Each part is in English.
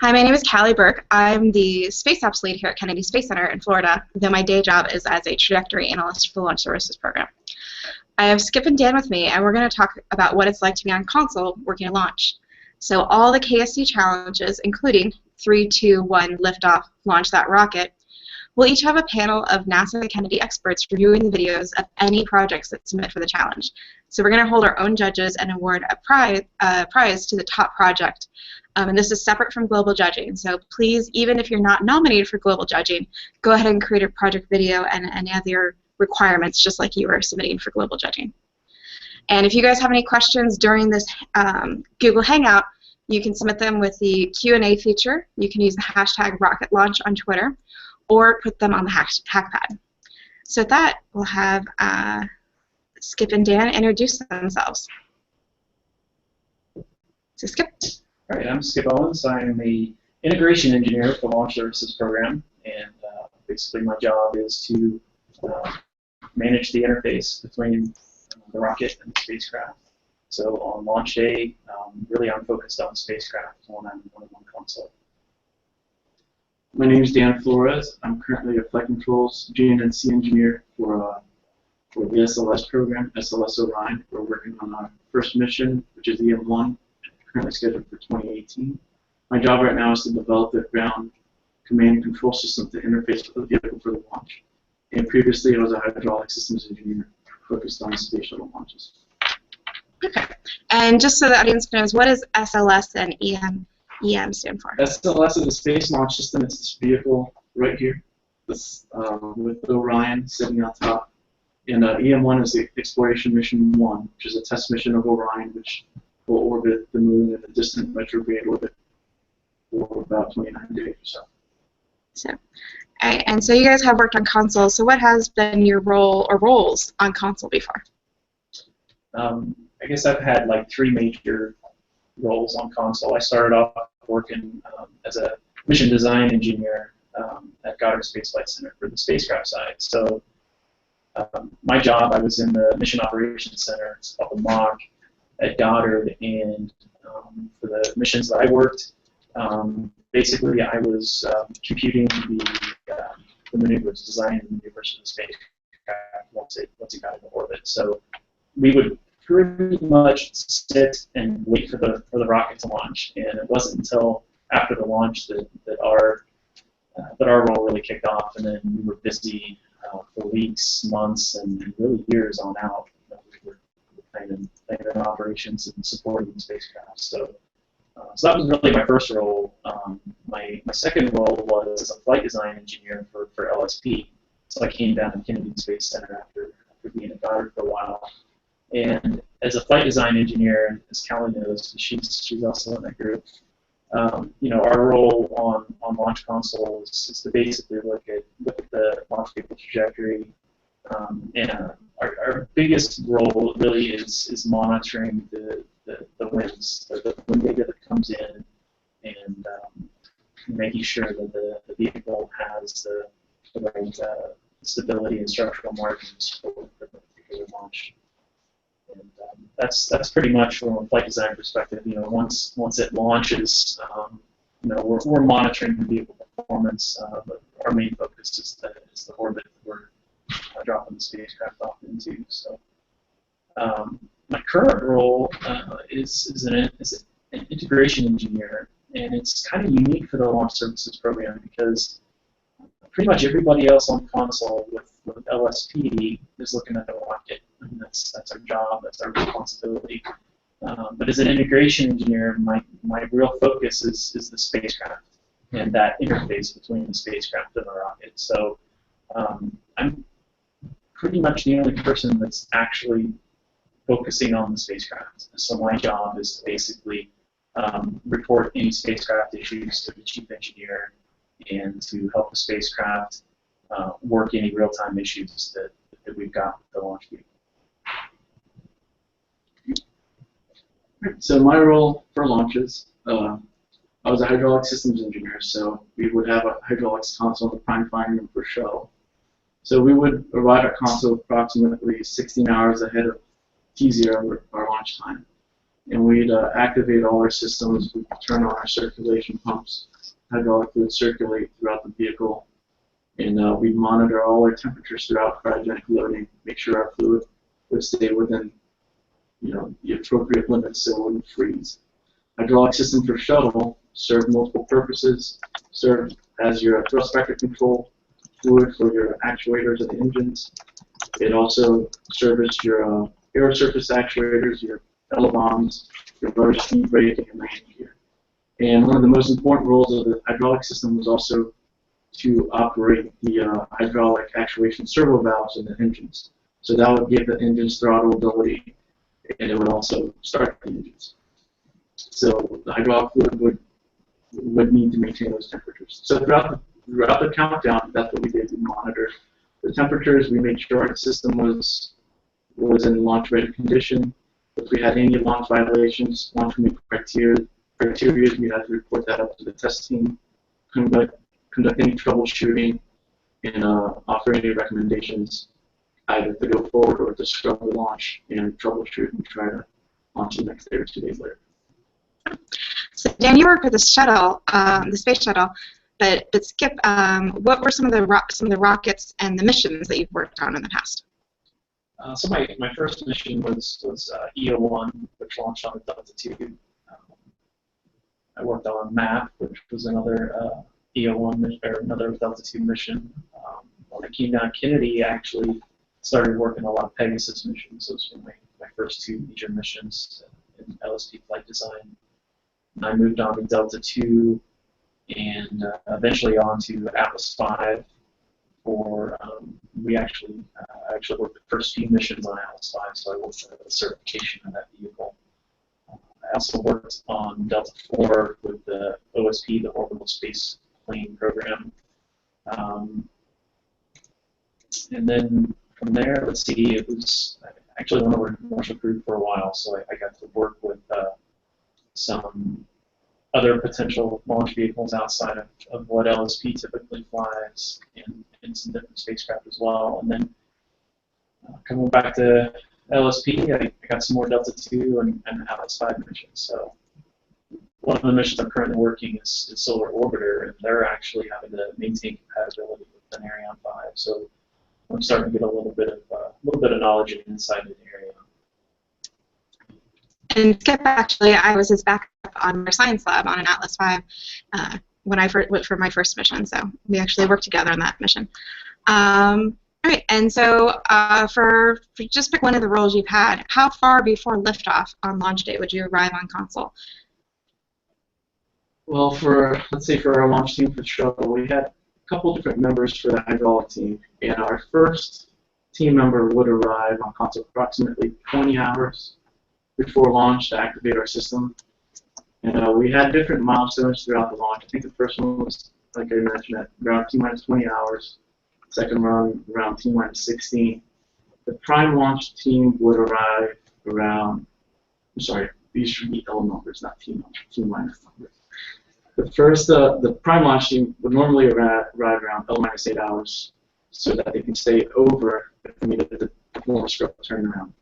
Hi, my name is Callie Burke. I'm the Space Apps lead here at Kennedy Space Center in Florida, though my day job is as a trajectory analyst for the Launch Services program. I have Skip and Dan with me, and we're going to talk about what it's like to be on console working at launch. So all the KSC challenges, including 3, 2, 1, Liftoff, Launch That Rocket, we'll each have a panel of NASA Kennedy experts reviewing the videos of any projects that submit for the challenge. So we're going to hold our own judges and award a prize to the top project. And this is separate from global judging. So please, even if you're not nominated for global judging, go ahead and create a project video and any other requirements just like you are submitting for global judging. And if you guys have any questions during this Google Hangout, you can submit them with the Q&A feature. You can use the hashtag #RocketLaunch on Twitter or put them on the Hackpad. So with that, we'll have Skip and Dan introduce themselves. So Skip. All right, I'm Skip Owens. I'm the integration engineer for the Launch Services program, and basically my job is to manage the interface between the rocket and the spacecraft. So on launch day, really I'm focused on spacecraft when I'm on console. My name is Dan Flores. I'm currently a flight controls GNC engineer for the SLS program, SLS Orion. We're working on our first mission, which is EM1. Currently scheduled for 2018. My job right now is to develop the ground command and control system to interface with the vehicle for the launch. And previously, I was a hydraulic systems engineer focused on space shuttle launches. Okay. And just so the audience knows, what does SLS and EM stand for? SLS is a space launch system. It's this vehicle right here, this with Orion sitting on top. And EM1 is the Exploration Mission 1, which is a test mission of Orion, which will orbit the moon at a distant retrograde orbit for about 29 days or so. And so you guys have worked on console. So what has been your role or roles on console before? I guess I've had like 3 major roles on console. I started off working as a mission design engineer at Goddard Space Flight Center for the spacecraft side. So my job, I was in the Mission Operations Center, it's called the MOC, at Goddard, and for the missions that I worked, basically I was computing the maneuvers, designing the maneuvers for the spacecraft once it got into orbit. So we would pretty much sit and wait for the rocket to launch, and it wasn't until after the launch that our role really kicked off, and then we were busy for weeks, months, and really years on out. We were planning operations and supporting the spacecraft. So that was really my first role. My second role was as a flight design engineer for LSP. So I came down to Kennedy Space Center after being at Goddard for a while. And as a flight design engineer, as Callie knows, she's also in that group. Our role on Launch Console is to basically look at the launch vehicle trajectory. And our biggest role really is monitoring the winds, the wind data that comes in, and making sure that the vehicle has the right stability and structural margins for the particular launch. And that's pretty much from a flight design perspective. Once it launches, we're monitoring the vehicle performance, but our main focus is the orbit that we're dropping the spacecraft off into. So my current role is an integration engineer, and it's kind of unique for the Launch Services program because pretty much everybody else on console with LSP is looking at the rocket. I mean, that's our job, that's our responsibility. But as an integration engineer, my real focus is the spacecraft and that interface between the spacecraft and the rocket. So I'm pretty much the only person that's actually focusing on the spacecraft. So my job is to basically report any spacecraft issues to the chief engineer and to help the spacecraft work any real-time issues that we've got with the launch vehicle. So my role for launches, I was a hydraulic systems engineer, so we would have a hydraulics console in the prime flying room for Shuttle. So we would arrive at console approximately 16 hours ahead of T0, our launch time. and we'd activate all our systems, we'd turn on our circulation pumps, hydraulic fluid circulate throughout the vehicle, and we'd monitor all our temperatures throughout cryogenic loading, make sure our fluid would stay within the appropriate limits so it wouldn't freeze. Hydraulic system for shuttle served multiple purposes, served as your thrust vector control fluid for your actuators and engines. It also serviced your air surface actuators, your bombs, your rudder speed brake, and your landing gear. And one of the most important roles of the hydraulic system was also to operate the hydraulic actuation servo valves in the engines. So that would give the engines throttle ability, and it would also start the engines. So the hydraulic fluid would need to maintain those temperatures. So throughout the countdown, that's what we did. We monitored the temperatures. We made sure our system was in launch-ready condition. If we had any launch violations, launch criteria, we had to report that up to the test team, conduct any troubleshooting, and offer any recommendations either to go forward or to scrub the launch and troubleshoot and try to launch the next day or 2 days later. So Dan, you work with the shuttle, the space shuttle, but Skip, what were some of the rockets and the missions that you've worked on in the past? So my first mission was EO1, which launched on the Delta II. I worked on MAP, which was another EO1 mission, or another Delta II mission. When I came down Kennedy, I actually started working a lot of Pegasus missions. Those were my first two major missions in LSP flight design. I moved on to Delta II and eventually on to Atlas V. I actually worked the first few missions on Atlas V, so I worked for the certification of that vehicle. I also worked on Delta IV with the OSP, the Orbital Space Plane Program. And then from there, let's see, it was actually when I worked in commercial crew for a while, so I got to work with some other potential launch vehicles outside of what LSP typically flies in some different spacecraft as well. And then coming back to LSP, I got some more Delta II and Atlas V missions. So one of the missions I'm currently working is Solar Orbiter, and they're actually having to maintain compatibility with an Ariane 5. So I'm starting to get a little bit of knowledge and insight in the area. And Skip, actually, I was his backup on our science lab on an Atlas V when I went for my first mission. So we actually worked together on that mission. All right, and so for just pick one of the roles you've had, how far before liftoff on launch day would you arrive on console? Well, let's say for our launch team for Shuttle, we had a couple different members for the hydraulic team, and our first team member would arrive on console approximately 20 hours before launch to activate our system. And we had different milestones throughout the launch. I think the first one was, like I mentioned, at around T-minus 20 hours. Second run around T-minus 16. The prime launch team would arrive around, I'm sorry, these should be L numbers, not T-minus numbers. The prime launch team would normally arrive around L-minus 8 hours so that they can stay over if we needed to perform a scrub turnaround.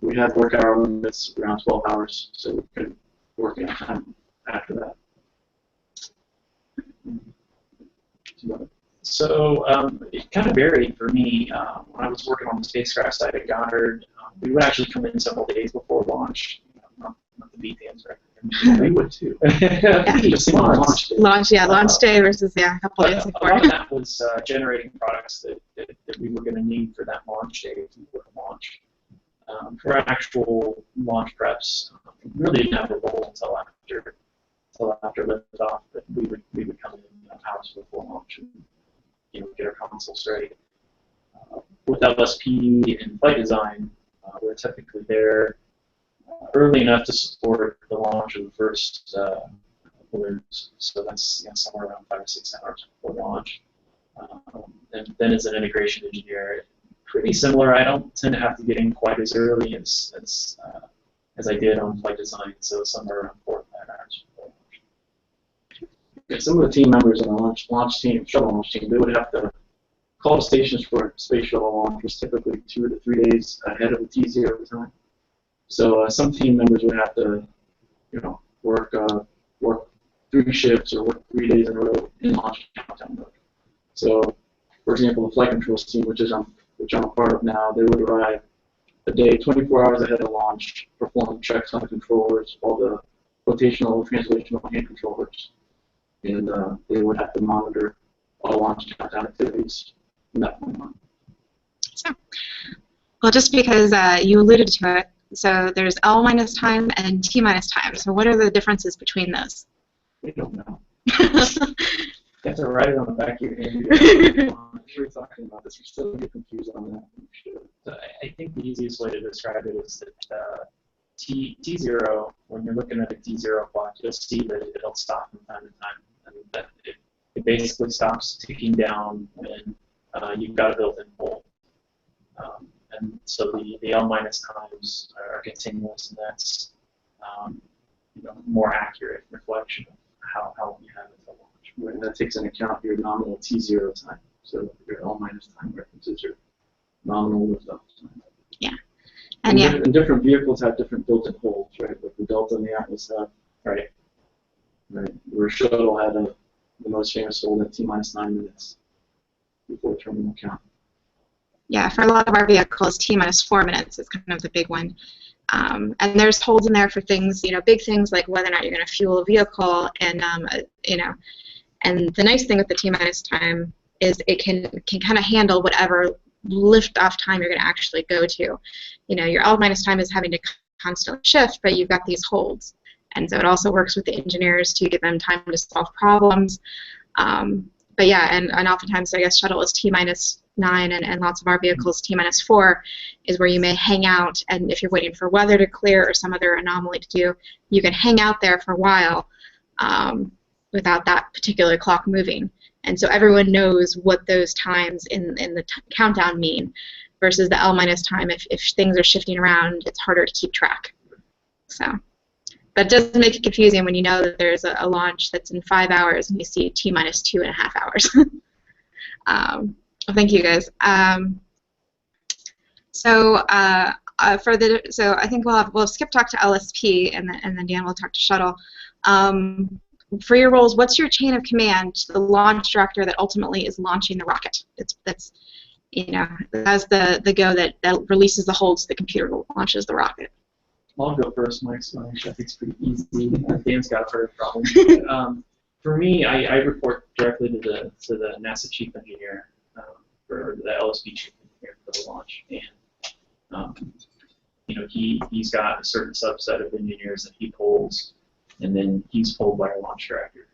We had work hour limits around 12 hours, so we could work in time after that. So it kind of varied for me. When I was working on the spacecraft side at Goddard, we would actually come in several days before launch. Not the details, right? We would too. Just launch day. Launch day versus a couple days before. A lot of that was generating products that we were going to need for that launch day if we were to launch. For our actual launch preps, we really didn't have a role until after liftoff, but we would come in hours before launch and get our consoles ready. With LSP and flight design, we're typically there early enough to support the launch of the first balloons. So that's somewhere around 5 or 6 hours before launch. And then as an integration engineer, pretty similar. I don't tend to have to get in quite as early as I did on flight design. So somewhere around 4 or 5 hours before launch. Yeah, some of the team members on the launch team, shuttle launch team, they would have to call stations for space shuttle launch, was typically 2 to 3 days ahead of the T0 time. So some team members would have to, work 3 shifts or work 3 days in a row in launch countdown mode. So, for example, the flight controls team, which I'm a part of now, they would arrive a day 24 hours ahead of launch, perform checks on the controllers, all the rotational, translational hand controllers, and they would have to monitor all launch countdown activities from that point on. So, well, just because you alluded to it, so there's L minus time and T minus time. So what are the differences between those? We don't know. You have to write it on the back of your hand. I'm sure we're talking about this. We're still get confused on that. So I think the easiest way to describe it is that T0, when you're looking at a T0 clock, you'll see that it'll stop from time to time. And that it basically stops ticking down when you've got a built-in hold. And so the L minus times are continuous, and that's more accurate reflection of how long you have until launch. Right, and that takes into account your nominal T0 time. So your L minus time references your nominal liftoff time. Yeah. And different vehicles have different built-in holds, right? Like the Delta and the Atlas have. Right. Where Shuttle had the most famous hold at T minus 9 minutes before terminal count. Yeah, for a lot of our vehicles, T minus 4 minutes is kind of the big one. And there's holds in there for things, big things like whether or not you're going to fuel a vehicle, and and the nice thing with the T minus time is it can kind of handle whatever liftoff time you're going to actually go to. Your L minus time is having to constantly shift, but you've got these holds, and so it also works with the engineers to give them time to solve problems. But yeah, and oftentimes I guess Shuttle is T minus 9, and lots of our vehicles T minus 4 is where you may hang out, and if you're waiting for weather to clear or some other anomaly to do, you can hang out there for a while without that particular clock moving. And so everyone knows what those times in the countdown mean, versus the L minus time. If things are shifting around, it's harder to keep track. So that does make it confusing when you know that there's a launch that's in 5 hours and you see T minus 2.5 hours. Well, thank you guys. So I think we'll skip talk to LSP, and then Dan will talk to Shuttle. For your roles, what's your chain of command to the launch director that ultimately is launching the rocket? That's the go that releases the hold so the computer launches the rocket. I'll go first. My explanation I think is pretty easy. Dan's got a harder problem. For me, I report directly to the NASA chief engineer for the LSP chief engineer for the launch, and he's got a certain subset of engineers that he pulls, and then he's pulled by our launch director.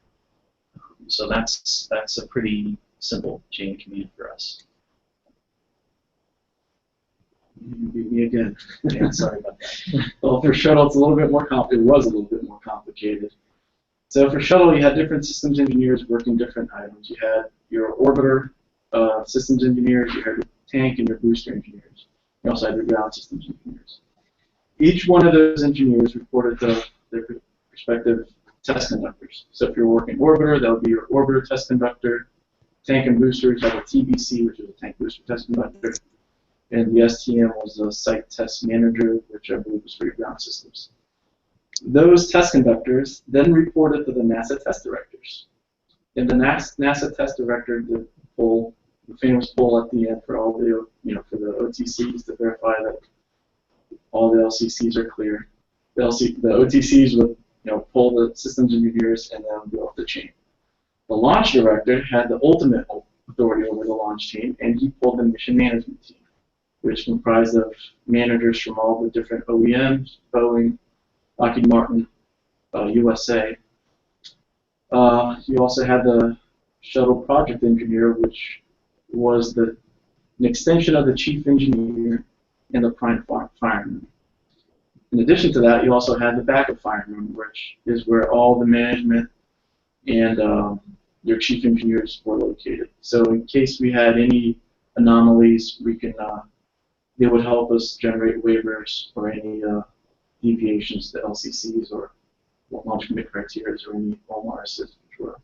So that's a pretty simple chain of command for us. You beat me again. Yeah, sorry about that. Well, for Shuttle, it's a little bit more it was a little bit more complicated. So for Shuttle, you had different systems engineers working different items. You had your orbiter systems engineers, you had your tank and your booster engineers. You also had your ground systems engineers. Each one of those engineers reported to their respective test conductors. So if you're working orbiter, that would be your orbiter test conductor. Tank and boosters have a TBC, which is a tank booster test conductor. And the STM was a site test manager, which I believe was for your ground systems. Those test conductors then reported to the NASA test directors. And the NASA test director did the famous poll at the end for all the, for the OTCs to verify that all the LCCs are clear. The OTCs would, pull the systems engineers and then go up the chain. The launch director had the ultimate authority over the launch team, and he pulled the mission management team, which comprised of managers from all the different OEMs, Boeing, Lockheed Martin, USA. You also had the shuttle project engineer, which was an extension of the chief engineer and the prime fireman. In addition to that, you also had the backup fireman, which is where all the management and your chief engineers were located. So in case we had any anomalies, we can they would help us generate waivers or any deviations to LCCs or launch commit criteria or any OMRs, which were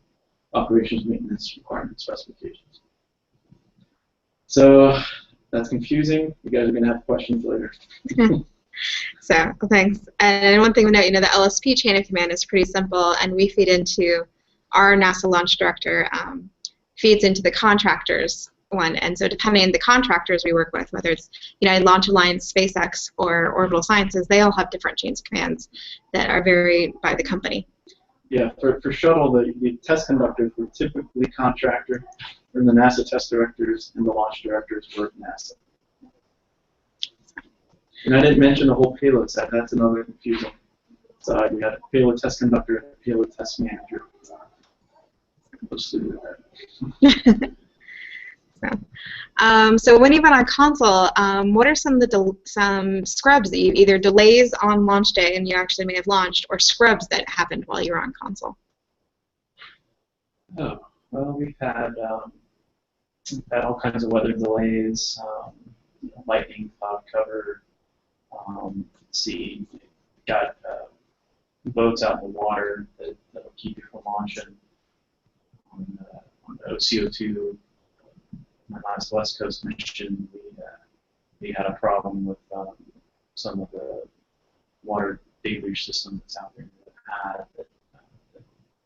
operations maintenance requirement specifications. So that's confusing. You guys are going to have questions later. So thanks. And one thing to note, the LSP chain of command is pretty simple, and we feed into our NASA launch director feeds into the contractors one. And so depending on the contractors we work with, whether it's United Launch Alliance, SpaceX, or Orbital Sciences, they all have different chains of commands that are varied by the company. Yeah, for Shuttle, the test conductors were typically contractor, and the NASA test directors and the launch directors were NASA. And I didn't mention the whole payload set. That's another confusing side. We had a payload test conductor and a payload test manager. Let's do that. So when you've been on console, what are some of the some scrubs that either delays on launch day and you actually may have launched, or scrubs that happened while you were on console? Oh, well, we've had all kinds of weather delays, lightning, cloud cover. Let's see, got boats out in the water that'll keep you from launching. On the OCO2, my last West Coast mission, we had a problem with some of the water deluge system that's out there in the pad that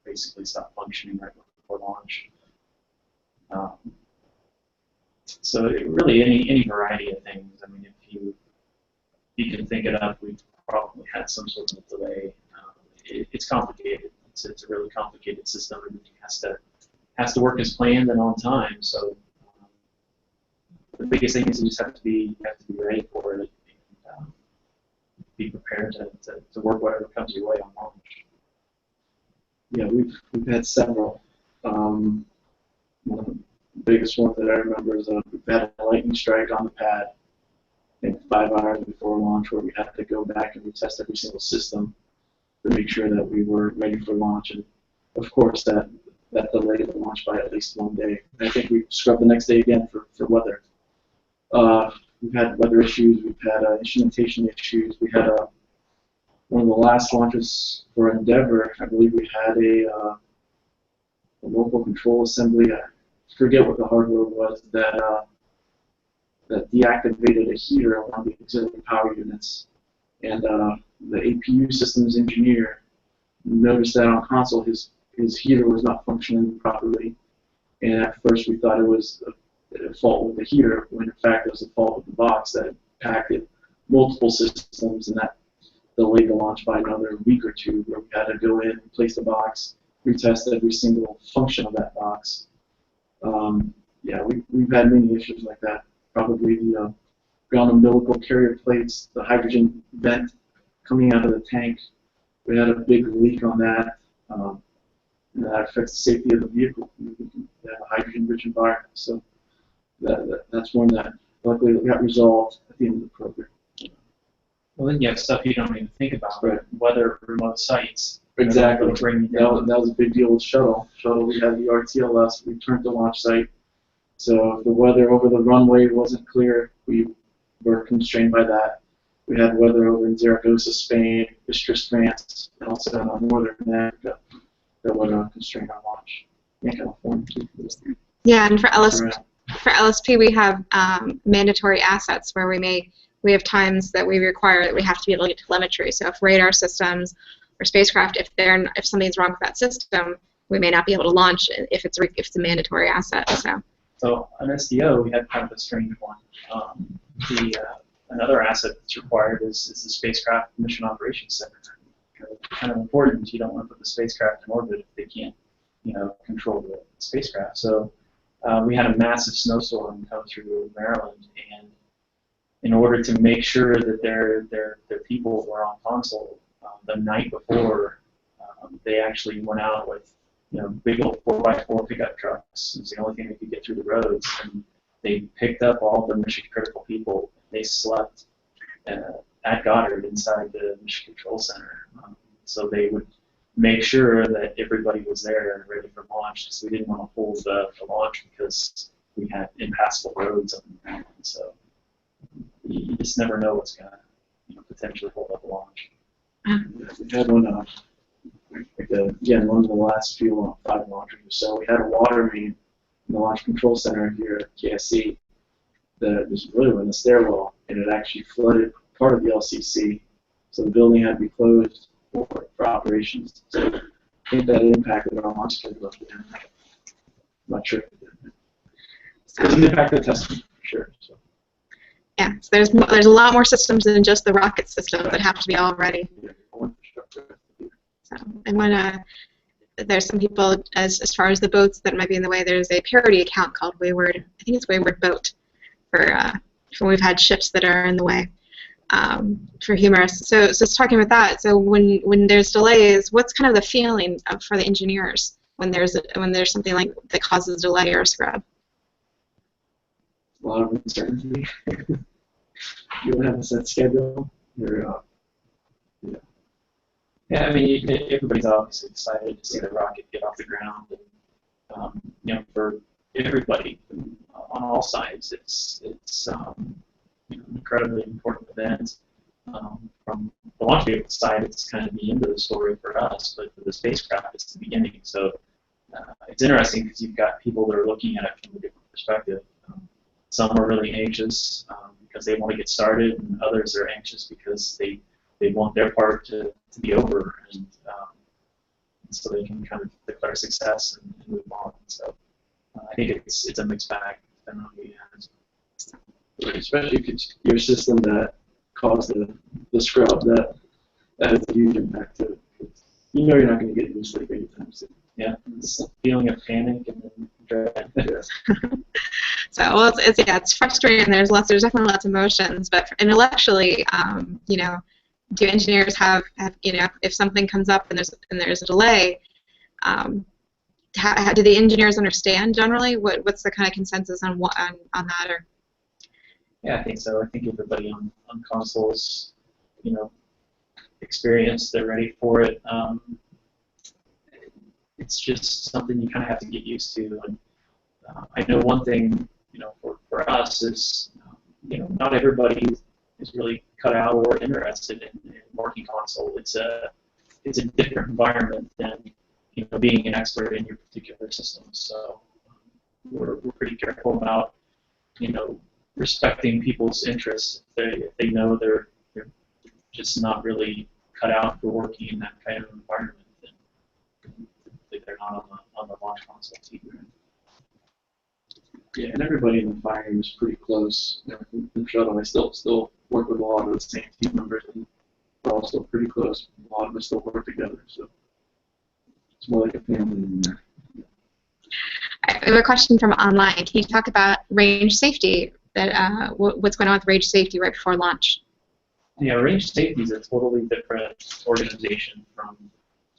basically stopped functioning right before launch. So really any variety of things. I mean, if you can think it up, we've probably had some sort of delay. It's complicated. It's a really complicated system, and it has to work as planned and on time. So the biggest thing is you just have to be ready for it and be prepared to work whatever comes your way on launch. Yeah, we've had several. One of the biggest ones that I remember is we've had a lightning strike on the pad, I think 5 hours before launch, where we had to go back and retest every single system to make sure that we were ready for launch. And of course, that delayed the launch by at least 1 day. And I think we scrubbed the next day again for weather. We've had weather issues. We've had instrumentation issues. We had one of the last launches for Endeavour. I believe we had a local control assembly. I forget what the hardware was that deactivated a heater on one of the auxiliary power units, and the APU systems engineer noticed that on console his heater was not functioning properly, and at first we thought it was a fault with the heater, when in fact it was a fault with the box that impacted multiple systems, and that delayed the launch by another week or two, where we had to go in, replace the box, retest every single function of that box. Yeah, we've had many issues like that. Probably the ground umbilical carrier plates, the hydrogen vent coming out of the tank. We had a big leak on that. And that affects the safety of the vehicle. We have a hydrogen-rich environment, so that's one that luckily got resolved at the end of the program. Well, then you have stuff you don't even think about, right? Weather, remote sites. Exactly. That was a big deal with Shuttle. Shuttle, we had the RTLS, we turned the launch site. So if the weather over the runway wasn't clear, we were constrained by that. We had weather over in Zaragoza, Spain, Istria, France, and also in northern Africa that would constrain our launch. In California, too. Yeah, and for LSP, we have mandatory assets where we have times that we require that we have to be able to get telemetry. So if radar systems or spacecraft, if something's wrong with that system, we may not be able to launch if it's a mandatory asset. So on SDO, we had kind of a strange one. Another asset that's required is the spacecraft mission operations center. Kind of important. You don't want to put the spacecraft in orbit if they can't, control the spacecraft. So we had a massive snowstorm come through Maryland, and in order to make sure that their people were on console the night before, they actually went out with big old 4x4 pickup trucks. It was the only thing that could get through the roads, and they picked up all the mission critical people. They slept at Goddard inside the Mission Control Center, so they would make sure that everybody was there and ready for launch, because we didn't want to hold the launch because we had impassable roads on the mountain. So you just never know what's going to potentially hold up a launch. We had one, again, one of the last 5 launchers or so. We had a water main in the Launch Control Center here at KSC that was really in the stairwell, and it actually flooded part of the LCC. So the building had to be closed for operations. So I think that impacted our launch schedule. I'm not sure. So, It impacted testing for sure. So. yeah, so there's a lot more systems than just the rocket systems that have to be all ready. So, and when there's some people, as far as the boats that might be in the way, there's a parody account called Wayward. I think it's Wayward Boat for when we've had ships that are in the way. For humorous. So talking about that. So when there's delays, what's kind of the feeling for the engineers when there's something like that causes a delay or a scrub? A lot of uncertainty. You don't have a set schedule. Yeah, I mean, everybody's obviously excited to see the rocket get off the ground, and you know, for everybody on all sides, it's you know, an incredibly important event. From the launch vehicle side, it's kind of the end of the story for us, but for the spacecraft, it's the beginning. So it's interesting because you've got people that are looking at it from a different perspective. Some are really anxious because they want to get started, and others are anxious because they want their part to be over, and so they can kind of declare success and move on. So I think it's a mixed bag depending on who you ask. Especially if it's your system that caused the scrub, that has a huge impact to it. You know you're not going to get any sleep anytime soon. Yeah, it's a feeling of panic and then dread. So well, it's frustrating. There's definitely lots of emotions, but intellectually, you know, do engineers have you know, if something comes up and there's a delay, do the engineers understand generally what's the kind of consensus on that? Or Yeah, I think so. I think everybody on consoles, you know, experienced, they're ready for it. It's just something you kind of have to get used to. And I know one thing, you know, for us is, you know, not everybody is really cut out or interested in working console. It's a different environment than, you know, being an expert in your particular system. So we're pretty careful about, you know, respecting people's interests. If they know they're just not really cut out for working in that kind of environment, then they're not on the launch console team. Yeah, and everybody in the fire room is pretty close. You know, from Shuttle, I still work with a lot of the same team members, and we're also pretty close. A lot of us still work together, so it's more like a family in there. I have a question from online. Can you talk about range safety? What's going on with range safety right before launch? Yeah, range safety is a totally different organization from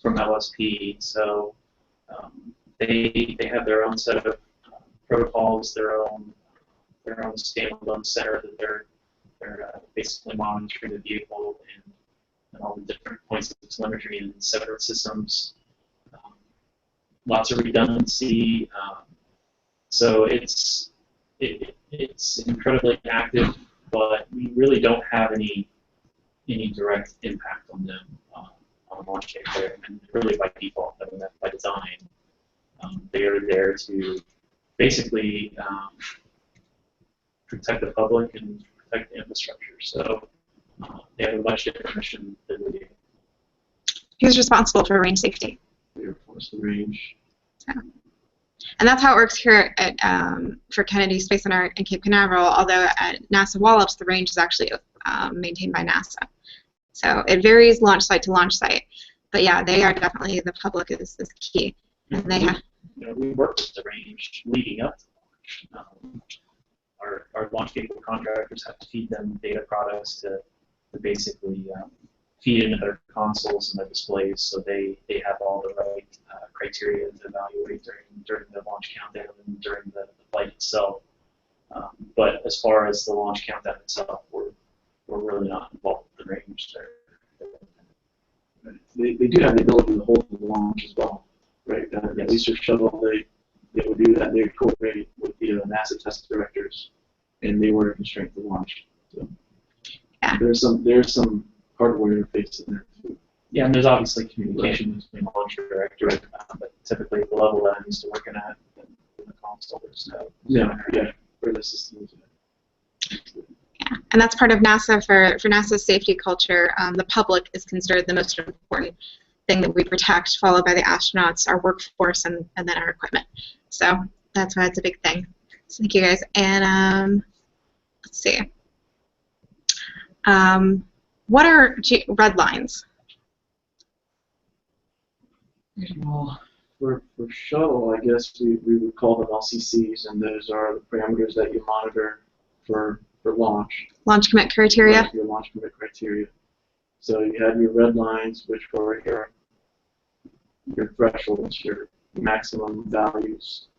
LSP. So they have their own set of protocols, their own standalone center that they're basically monitoring the vehicle and all the different points of telemetry and separate systems. Lots of redundancy. So it's incredibly active, but we really don't have any direct impact on them on launch day, and really by default. I mean, that's by design. They are there to basically protect the public and protect the infrastructure. So they have a much different mission than we do. Who's responsible for range safety? Air Force, the range. So. And that's how it works here at for Kennedy Space Center in Cape Canaveral, although at NASA Wallops, the range is actually maintained by NASA. So it varies launch site to launch site. But yeah, they are definitely, the public is key. And they have, you know, we work with the range leading up to launch. Our launch vehicle contractors have to feed them data products to basically feed into their consoles and their displays, so they have all the right criteria to evaluate during the launch countdown and during the flight itself. But as far as the launch countdown itself, we're really not involved with the range there. They do have the ability to hold the launch as well, right? At least for Shuttle, they would do that. They would coordinate with the NASA test directors, and they were a constraint to launch. So yeah. There's some hardware interface in there too. Yeah, and there's obviously communication between the launch director, but typically at the level that I'm used to working at in the console, there's no. Yeah, for the systems. Yeah, and that's part of NASA. For NASA's safety culture, the public is considered the most important thing that we protect, followed by the astronauts, our workforce, and then our equipment. So that's why it's a big thing. So thank you guys. And let's see. What are red lines? Well, for shuttle, I guess we would call them LCCs, and those are the parameters that you monitor for launch. Launch commit criteria? Right, your launch commit criteria. So you have your red lines, which are your thresholds, your maximum values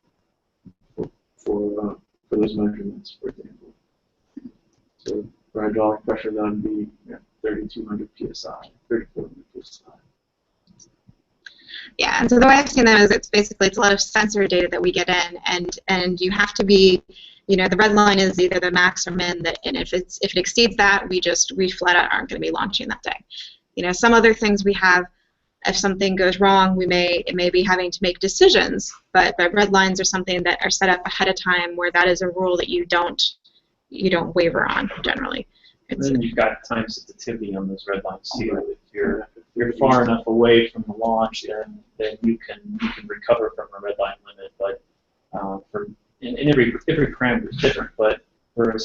for those measurements, for example. So for hydraulic pressure, that would be 3,200 psi, 3,400 psi. Yeah, and so the way I've seen that is it's a lot of sensor data that we get in, and you have to be, the red line is either the max or min, and if it exceeds that, we flat out aren't going to be launching that day. Some other things we have, if something goes wrong, it may be having to make decisions, but red lines are something that are set up ahead of time where that is a rule that you don't waver on generally. And then you've got time sensitivity on those red lines too. If you're far enough away from the launch, then you can recover from a red line limit. But every parameter is different. But for a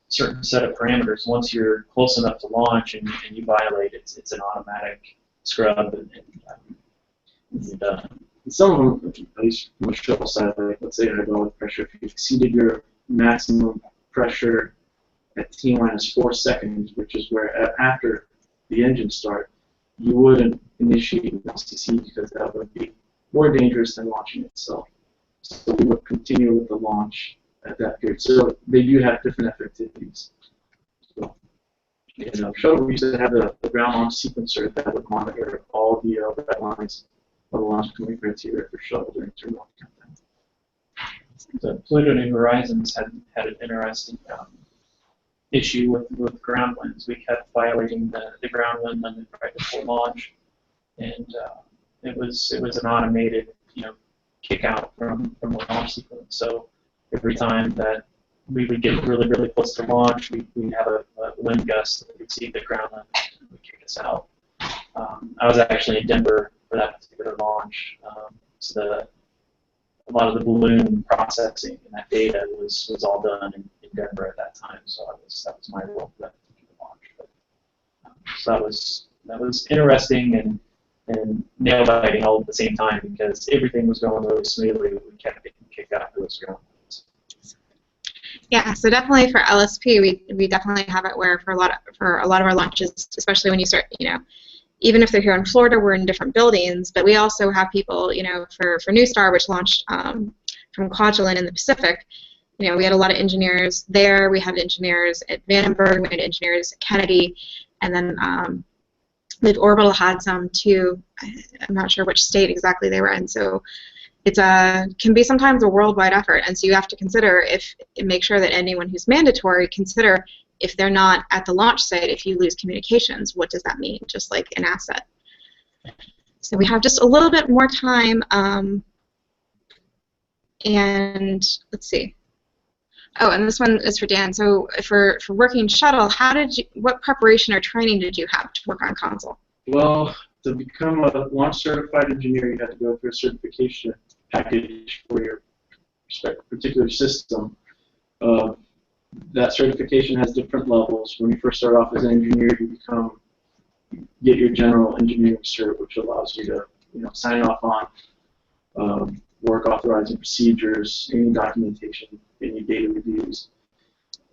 certain set of parameters, once you're close enough to launch and you violate, it's an automatic scrub and some of them, at least from the shuttle side, like let's say hydraulic pressure, if you exceeded your maximum pressure at T-4 seconds, which is where after the engine start, you wouldn't initiate an LCC because that would be more dangerous than launching itself. So we would continue with the launch at that period. So they do have different effectivities. So, shuttle, we used to have the ground launch sequencer that would monitor all the red lines of the launch commit criteria for shuttle during launch countdown. So Pluto and Horizons had an interesting issue with ground winds. We kept violating the ground wind limit right before launch, and it was an automated kick out from the launch sequence. So every time that we would get really close to launch, we'd have a wind gust that would exceed the ground limit and would kick us out. I was actually in Denver for that particular launch, so a lot of the balloon processing and that data was all done in Denver at that time, so that was my role for that particular launch. But, so that was interesting and nail biting all at the same time because everything was going really smoothly. We kept getting kicked out for those ground winds. Yeah, so definitely for LSP, we definitely have it where for a lot of our launches, especially when you start, even if they're here in Florida, we're in different buildings, but we also have people, for New Star, which launched from Kwajalein in the Pacific, we had a lot of engineers there. We had engineers at Vandenberg, we had engineers at Kennedy, and then Mid Orbital had some too. I'm not sure which state exactly they were in, so it can be sometimes a worldwide effort, and so you have to consider make sure that anyone who's mandatory consider if they're not at the launch site, if you lose communications, what does that mean? Just like an asset. So we have just a little bit more time, and let's see. Oh, and this one is for Dan. So for working shuttle, what preparation or training did you have to work on console? Well, to become a launch certified engineer, you have to go through a certification package for your particular system. That certification has different levels. When you first start off as an engineer, you get your general engineering cert, which allows you to sign off on work authorizing procedures, any documentation, any data reviews.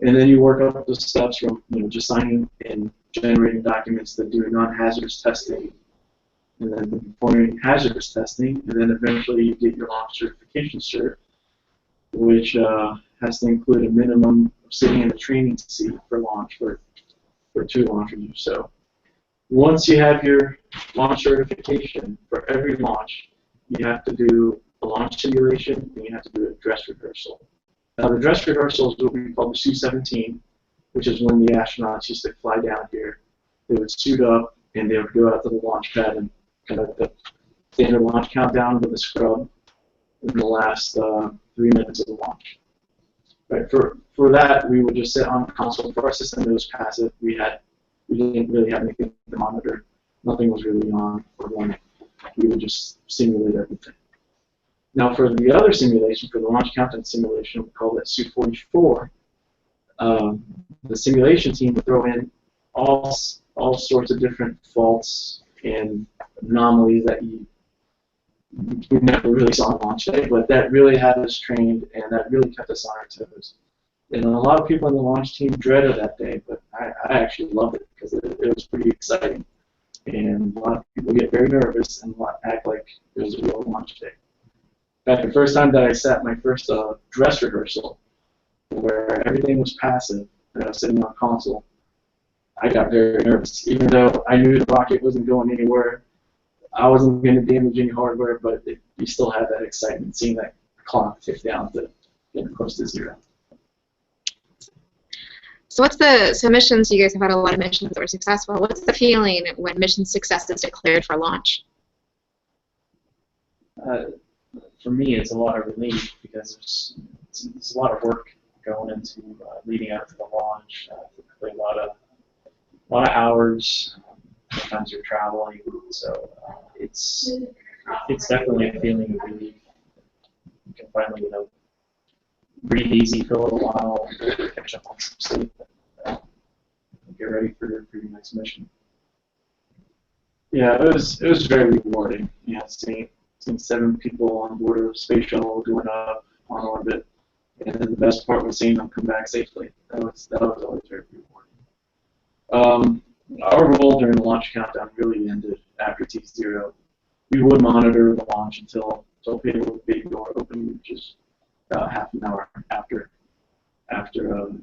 And then you work up the steps from just signing and generating documents that do non-hazardous testing, and then performing hazardous testing, and then eventually you get your launch certification cert, which has to include a minimum of sitting in a training seat for launch for 2 launchers or so. Once you have your launch certification, for every launch, you have to do a launch simulation and you have to do a dress rehearsal. Now the dress rehearsal is what we call the Su-17, which is when the astronauts used to fly down here. They would suit up and they would go out to the launch pad and kind of the standard launch countdown with a scrub in the last 3 minutes of the launch. Right. For that, we would just sit on console. For our system, it was passive. We didn't really have anything to monitor. Nothing was really on or running. We would just simulate everything. Now, for the other simulation, for the launch countdown simulation, we call it Su-44. The simulation team would throw in all sorts of different faults and anomalies that we never really saw on launch day, but that really had us trained and that really kept us on our toes. And a lot of people on the launch team dreaded that day, but I actually loved it because it was pretty exciting. And a lot of people get very nervous and act like it was a real launch day. In fact, the first time that I sat my first dress rehearsal, where everything was passive and I was sitting on console, I got very nervous. Even though I knew the rocket wasn't going anywhere, I wasn't going to damage any hardware, but you still had that excitement, seeing that clock tick down to getting close to zero. So missions, you guys have had a lot of missions that were successful. What's the feeling when mission success is declared for launch? For me, it's a lot of relief because there's a lot of work going into leading up to the launch. Typically a lot of hours. Sometimes you're traveling, so it's definitely a feeling of relief. You can finally, breathe easy for a little while, catch up on some sleep, and get ready for your next mission. Yeah, it was very rewarding. Seeing 7 people on board a space shuttle going up on orbit, and then the best part was seeing them come back safely. That was always very rewarding. Our role during the launch countdown really ended after T0. We would monitor the launch until payload bay door opened, which is about half an hour after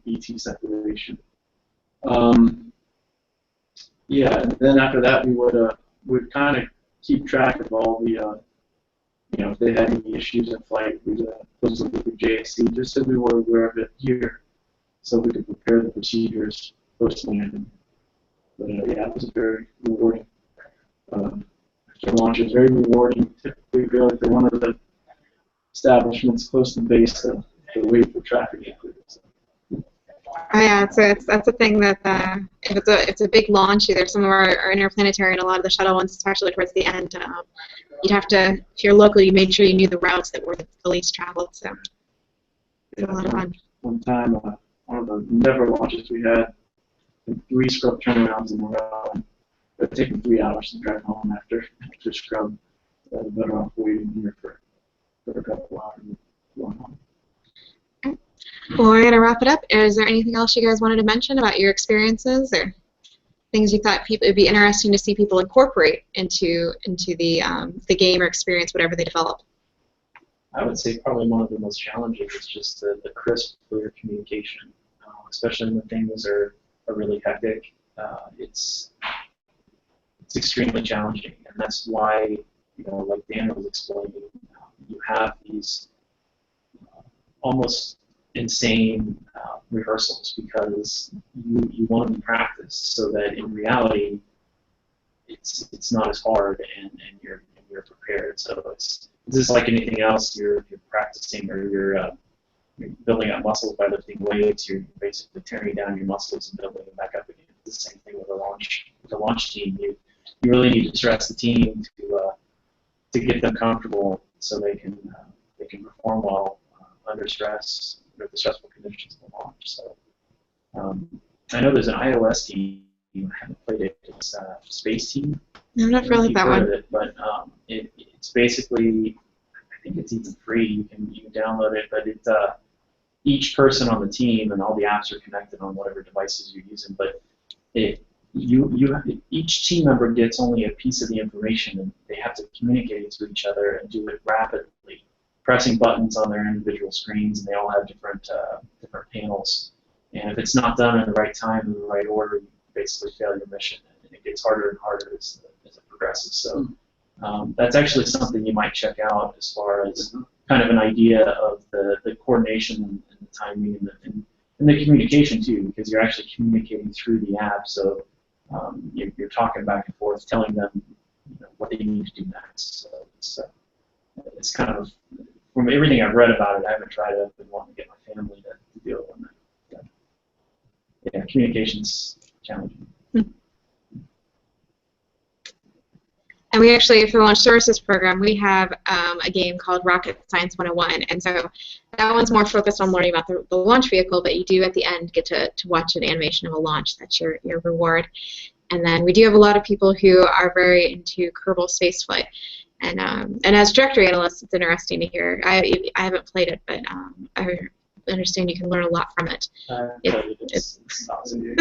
ET separation. Yeah, and then after that we would kind of keep track of all the if they had any issues in flight, we'd close them with the JSC just so we were aware of it here, so we could prepare the procedures post landing. But yeah, it was very rewarding. After launch, it was very rewarding. Typically, feel like they're one of the establishments close to the base to wait for traffic to clear. So. Oh yeah, that's a thing that if it's a big launch, either some of our interplanetary and a lot of the shuttle ones, especially towards the end, you'd have to, if you're local, you made sure you knew the routes that were the least traveled. So it was a lot of fun. One time, one of the never launches we had, 3 scrub turnarounds in a row, and it would take me 3 hours to drive home after scrub. So I was better off waiting here for a couple hours and going home. Well, we're going to wrap it up. Is there anything else you guys wanted to mention about your experiences or things you thought it would be interesting to see people incorporate into the game or experience, whatever they develop? I would say probably one of the most challenging is just the crisp, clear communication, especially when things are really hectic. It's extremely challenging, and that's why, like Dan was explaining, you have these almost insane rehearsals because you want to be practiced so that in reality it's not as hard and you're prepared. So it's just like anything else. You're practicing or you're building up muscles by lifting weights. You're basically tearing down your muscles and building them back up again. It's the same thing with the launch team. You really need to stress the team to get them comfortable so they can perform well under stress, with the stressful conditions of the launch. So I know there's an iOS team. I haven't played it. It's a space team. No, I'm not familiar with that one. It, but it's basically, I think it's even free. You can download it, but it's each person on the team and all the apps are connected on whatever devices you're using. But each team member gets only a piece of the information, and they have to communicate to each other and do it rapidly, pressing buttons on their individual screens, and they all have different panels. And if it's not done in the right time, in the right order, you basically fail your mission, and it gets harder and harder as it progresses. So that's actually something you might check out as far as kind of an idea of the coordination and the timing and the communication too, because you're actually communicating through the app. So you're talking back and forth, telling them what they need to do next. So it's kind of, from everything I've read about it, I haven't tried it, but want to get my family to deal on that. Yeah, communication's challenging. And we actually, for the Launch Services program, we have a game called Rocket Science 101. And so that one's more focused on learning about the launch vehicle, but you do at the end get to watch an animation of a launch. That's your reward. And then we do have a lot of people who are very into Kerbal Spaceflight. And as directory analysts, it's interesting to hear. I haven't played it, but I understand you can learn a lot from it. It's awesome.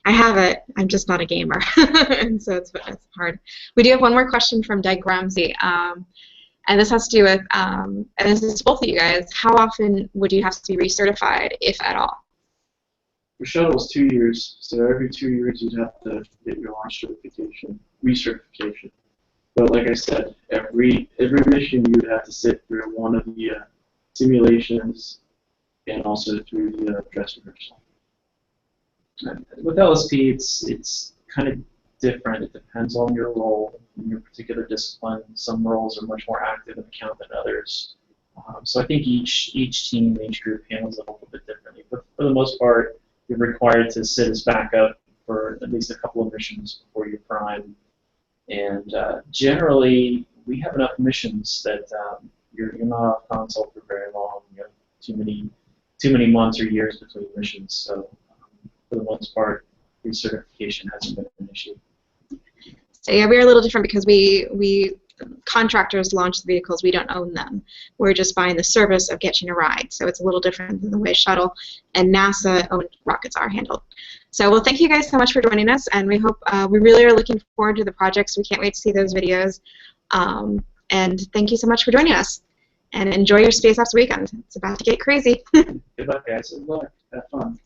I have it. I'm just not a gamer, and so it's hard. We do have one more question from Doug Ramsey, and this has to do with, and this is both of you guys. How often would you have to be recertified, if at all? For Shuttle, it's 2 years, so every 2 years you'd have to get your launch certification, recertification. But like I said, every mission you would have to sit through one of the simulations and also through the dress rehearsal. With LSP, it's kind of different. It depends on your role in your particular discipline. Some roles are much more active in the count than others. So I think each team, each group handles it a little bit differently. But for the most part, you're required to sit as backup for at least a couple of missions before you prime. And generally, we have enough missions that you're not off console for very long. You have too many months or years between missions. So for the most part, recertification hasn't been an issue. So yeah, we're a little different because we contractors launch the vehicles. We don't own them. We're just buying the service of getting a ride. So it's a little different than the way Shuttle and NASA-owned rockets are handled. So well, thank you guys so much for joining us, and we hope we really are looking forward to the projects. We can't wait to see those videos. And thank you so much for joining us. And enjoy your Space Apps weekend. It's about to get crazy. Good luck, guys. Good luck. Have fun.